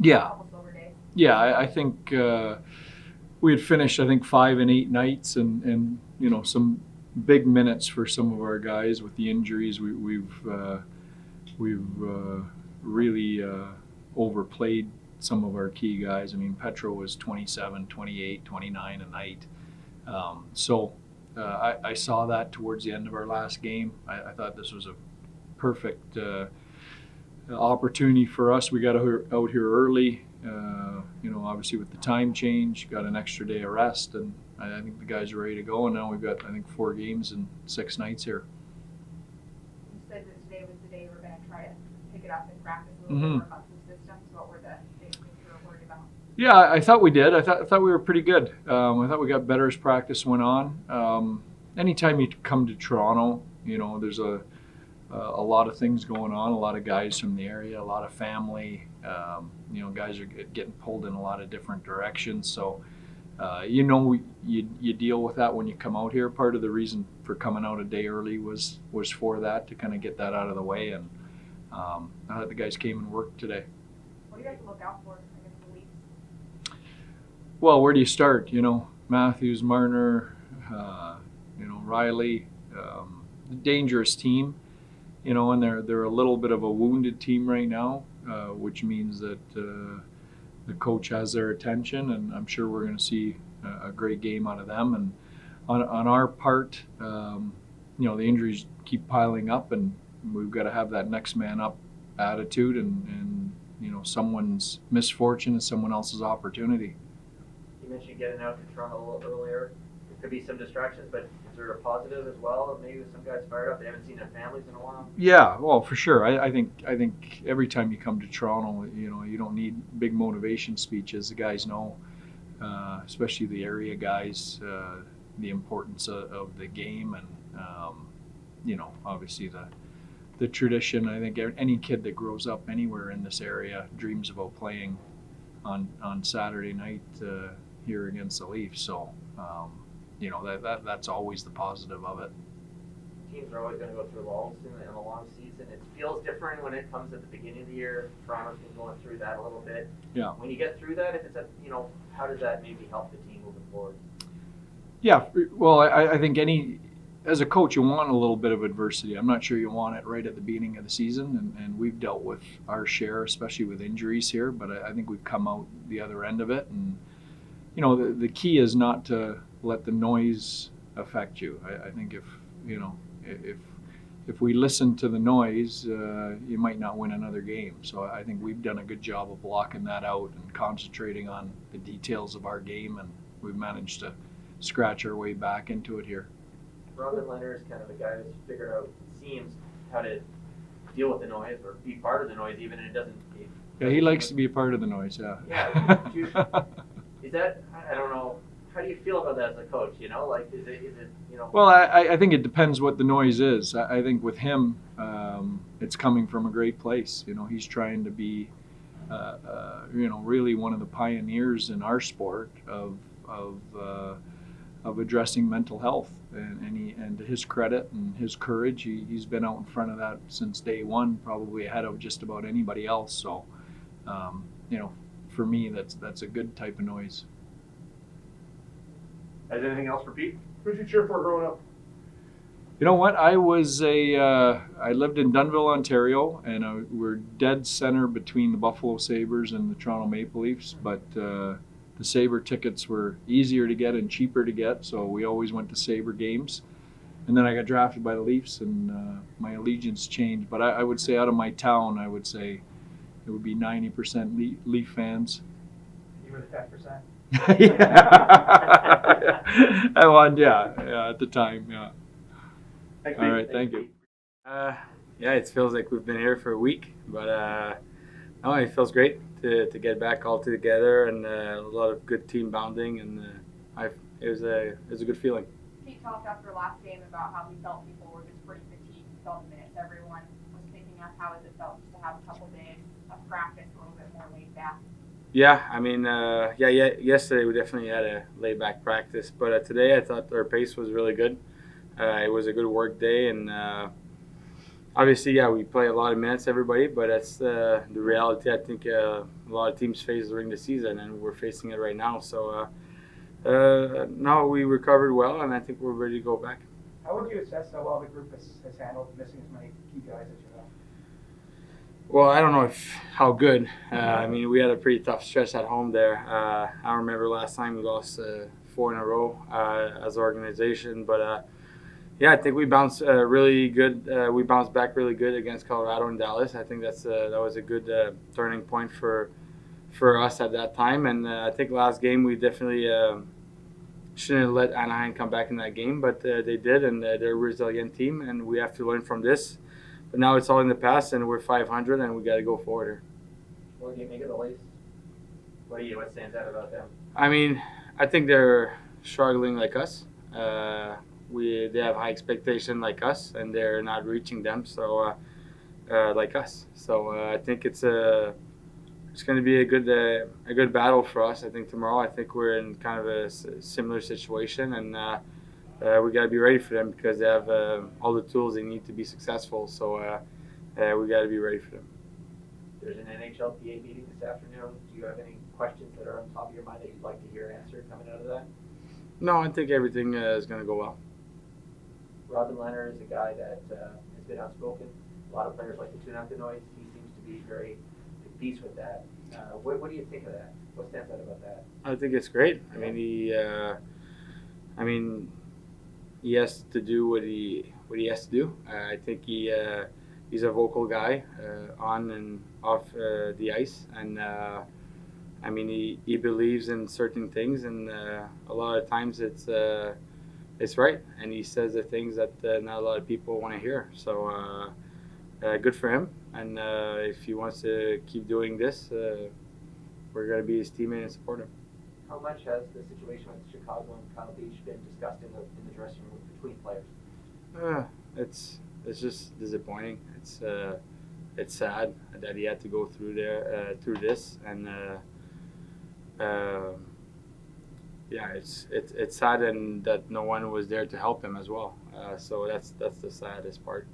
Yeah. couple sober days. Yeah, I think we had finished, I think, 5 and 8 nights, and some big minutes for some of our guys with the injuries. We've really overplayed some of our key guys. I mean, Petro was 27, 28, 29 a night. I saw that towards the end of our last game. I thought this was a perfect opportunity for us. We got out here early. Obviously with the time change, got an extra day of rest, and I think the guys are ready to go. And now we've got, I think, 4 games and 6 nights here. You said that today was the day you were going to try to pick it up and practice a little bit more about the systems. What were the things you were worried about? Yeah, I thought we did. I thought we were pretty good. I thought we got better as practice went on. Anytime you come to Toronto, there's a lot of things going on, a lot of guys from the area, a lot of family. Guys are getting pulled in a lot of different directions. So, you deal with that when you come out here. Part of the reason for coming out a day early was for that, to kind of get that out of the way. And I thought the guys came and worked today. What do you have to look out for against the Leafs? Well, where do you start? Matthews, Marner, Riley, dangerous team. And they're a little bit of a wounded team right now, which means that the coach has their attention, and I'm sure we're going to see a great game out of them. And on our part, the injuries keep piling up, and we've got to have that next man up attitude, and someone's misfortune is someone else's opportunity. You mentioned getting out to Toronto a little earlier. There could be some distractions, but is there a positive as well? Maybe some guys fired up. They haven't seen their families in a while. Yeah, well, for sure. I think every time you come to Toronto, you don't need big motivation speeches. The guys know, especially the area guys, the importance of the game, and obviously the tradition. I think any kid that grows up anywhere in this area dreams about playing on Saturday night here against the Leafs. So that's always the positive of it. Teams are always going to go through lulls in a long season. It feels different when it comes at the beginning of the year. Toronto's been going through that a little bit. Yeah. When you get through that, if it's how does that maybe help the team moving forward? Yeah, well, I think as a coach, you want a little bit of adversity. I'm not sure you want it right at the beginning of the season, and we've dealt with our share, especially with injuries here, but I think we've come out the other end of it. And, the key is not to let the noise affect you. I think if we listen to the noise, you might not win another game. So I think we've done a good job of blocking that out and concentrating on the details of our game, and we've managed to scratch our way back into it here. Lehner is kind of the guy who's figured out, it seems, how to deal with the noise or be part of the noise, even if it doesn't. Yeah, he likes to be a part of the noise. Yeah. Yeah. Is that, I don't know, how do you feel about that as a coach? Is it. Well, I think it depends what the noise is. I think with him, it's coming from a great place. He's trying to be, really one of the pioneers in our sport of addressing mental health, and to his credit and his courage, he's been out in front of that since day one, probably ahead of just about anybody else. So, for me, that's a good type of noise. Has anything else for Pete? Who did you cheer for growing up? You know what? I lived in Dunnville, Ontario, and we're dead center between the Buffalo Sabres and the Toronto Maple Leafs, but the Sabre tickets were easier to get and cheaper to get, so we always went to Sabre games. And then I got drafted by the Leafs, and my allegiance changed. But I would say out of my town, I would say it would be 90% Leaf fans. You were the 10%? I won, yeah, at the time, yeah. Thanks, All right, thank you. Yeah, it feels like we've been here for a week, but no, it feels great to get back all together, and a lot of good team bonding, and it was a good feeling. Pete talked after last game about how he felt people were just pretty fatigued. He felt the minutes everyone was picking up. How has it felt just to have a couple days of practice, a little bit more laid back? Yeah, I mean, yesterday we definitely had a laid back practice, but today I thought our pace was really good. It was a good work day, and obviously, yeah, we play a lot of minutes, everybody, but that's the reality I think a lot of teams face during the season, and we're facing it right now. So now we recovered well, and I think we're ready to go back. How would you assess how well the group has handled missing as many key guys as you have? Well, I don't know how good. I mean, we had a pretty tough stretch at home there. I remember last time we lost 4 in a row as an organization, but yeah, I think we bounced really good. We bounced back really good against Colorado and Dallas. I think that was a good turning point for us at that time. And I think last game we definitely shouldn't have let Anaheim come back in that game, but they did, and they're a resilient team, and we have to learn from this. But now it's all in the past, and we're 500, and we got to go forward here. What do you make of the Leafs? What stands out about them? I mean, I think they're struggling like us. They have high expectation like us, and they're not reaching them. So like us. So I think it's going to be a good battle for us. I think tomorrow. I think we're in kind of a similar situation, and we got to be ready for them because they have all the tools they need to be successful. So we got to be ready for them. There's an NHLPA meeting this afternoon. Do you have any questions that are on top of your mind that you'd like to hear answered coming out of that? No, I think everything is going to go well. Robin Lehner is a guy that has been outspoken. A lot of players like to tune out the noise. He seems to be very at peace with that. What do you think of that? What stands out about that? I think it's great. I mean, he has to do what he has to do. I think he's a vocal guy on and off the ice, and I mean he believes in certain things, and a lot of times it's right, and he says the things that not a lot of people want to hear. So good for him, and if he wants to keep doing this, we're going to be his teammate and support him. How much has the situation with Chicago and Kyle Beach been discussed in the dressing room between players? It's just disappointing. It's sad that he had to go through this, and yeah, it's sad, and that no one was there to help him as well. So that's the saddest part.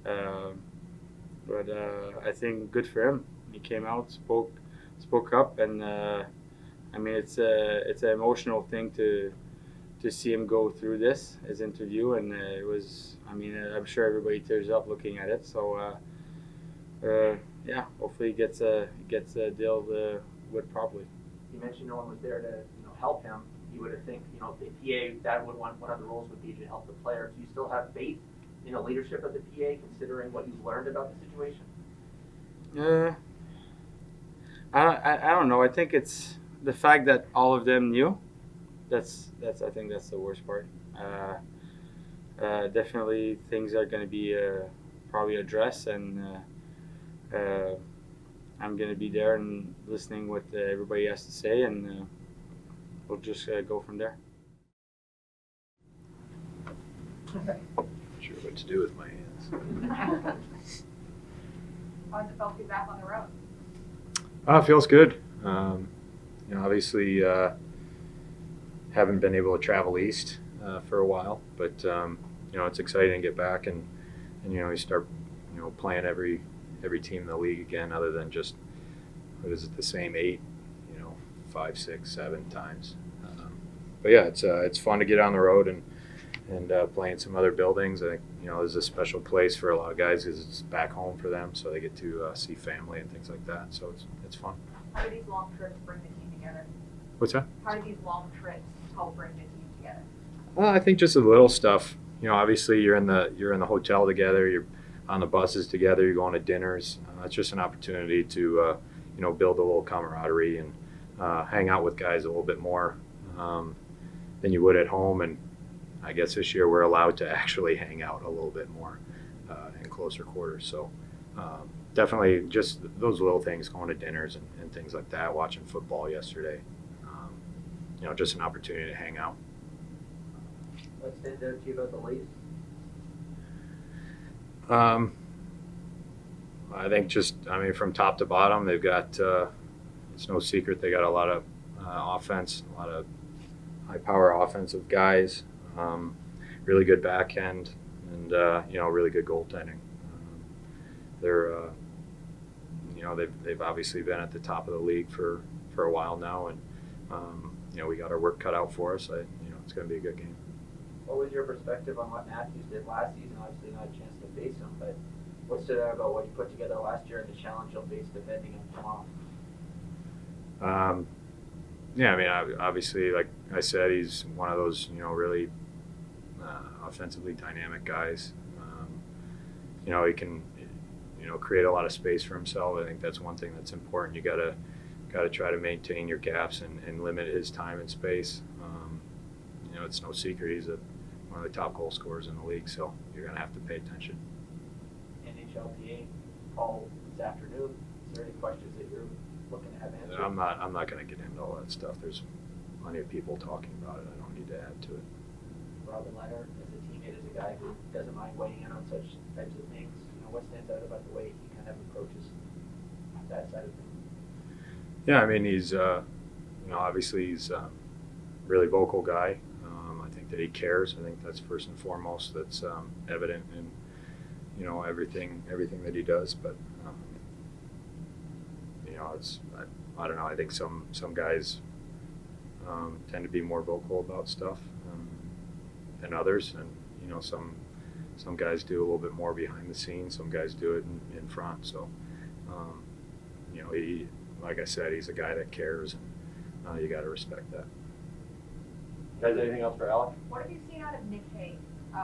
But I think good for him. He came out, spoke up, and I mean it's an emotional thing to see him go through his interview, and it was. I mean, I'm sure everybody tears up looking at it. So yeah, hopefully he gets dealt with properly. You mentioned no one was there to help him. You would have think the PA that would one of the roles would be to help the player. Do you still have faith in the leadership of the PA, considering what you've learned about the situation? I don't know. I think it's the fact that all of them knew. That's I think that's the worst part. Definitely things are going to be probably addressed, and I'm going to be there and listening what everybody has to say, and we'll just go from there. Not sure what to do with my hands. How's it felt to be back on the road? It feels good. Obviously, haven't been able to travel east for a while, but it's exciting to get back and you start playing every team in the league again, other than just the same 8, 5, 6, 7 times. But yeah, it's fun to get on the road and play in some other buildings. I think there's a special place for a lot of guys because it's back home for them, so they get to see family and things like that. So it's fun. How do these long trips bring the team together? What's that? How do these long trips help bring the team together? Well, I think just the little stuff. Obviously you're in the hotel together, you're on the buses together, you're going to dinners. It's just an opportunity to build a little camaraderie and hang out with guys a little bit more than you would at home. And I guess this year we're allowed to actually hang out a little bit more in closer quarters. So definitely just those little things, going to dinners and things like that, watching football yesterday. Just an opportunity to hang out. What stands out to you about the Leafs? I think from top to bottom, they've got, it's no secret, they got a lot of offense, a lot of high-power offensive guys, really good backhand, and, really good goaltending. they're they've obviously been at the top of the league for a while now, and we got our work cut out for us. It's going to be a good game. What was your perspective on what Matthews did last season? Obviously not a chance to face him, but what stood out about what he put together last year and the challenge he'll face defending him tomorrow? Obviously, like I said, he's one of those, really offensively dynamic guys. He can, create a lot of space for himself. I think that's one thing that's important. You gotta try to maintain your gaps and limit his time and space. It's no secret he's one of the top goal scorers in the league, so you're gonna have to pay attention. NHLPA call this afternoon. Is there any questions that you're looking to have answered? I'm not going to get into all that stuff. There's plenty of people talking about it. I don't need to add to it. Robin Lehner, as a teammate, is a guy who doesn't mind weighing in on such types of things. What stands out about the way he kind of approaches that side of things? Yeah, he's obviously he's a really vocal guy. I think that he cares. I think that's first and foremost. That's evident in everything that he does. But I don't know. I think some guys tend to be more vocal about stuff than others, and some guys do a little bit more behind the scenes. Some guys do it in front. So he, like I said, he's a guy that cares, and you got to respect that. Guys, anything else for Alec? What have you seen out of Nick Hay?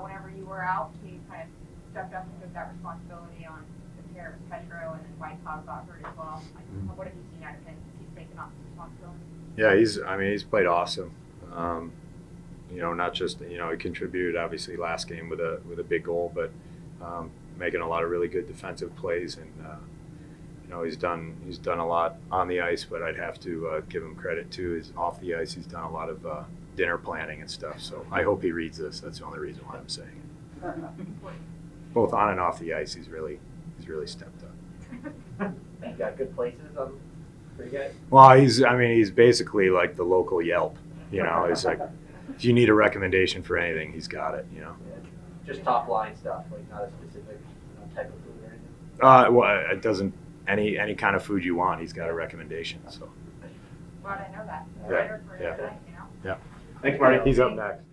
Whenever you were out, he kind of stepped up and took that responsibility on the pair of Petro, and then Whitecloud got hurt as well. What have you seen out of him? He's taken on this responsibility. Yeah, he's played awesome. Not just he contributed obviously last game with a big goal, but making a lot of really good defensive plays, and he's done a lot on the ice. But I'd have to give him credit too. Is off the ice, he's done a lot of dinner planning and stuff. So I hope he reads this. That's the only reason why I'm saying it. Both on and off the ice, he's really stepped up. You got good places for you guys? Well, he's basically like the local Yelp. He's like, if you need a recommendation for anything, he's got it. Yeah. Just top line stuff, like not a specific type of food or anything. Well, it doesn't any kind of food you want. He's got a recommendation. So. Glad I know that. Yeah, Better for yeah. tonight, Yeah. Thanks, Marty. He's up next.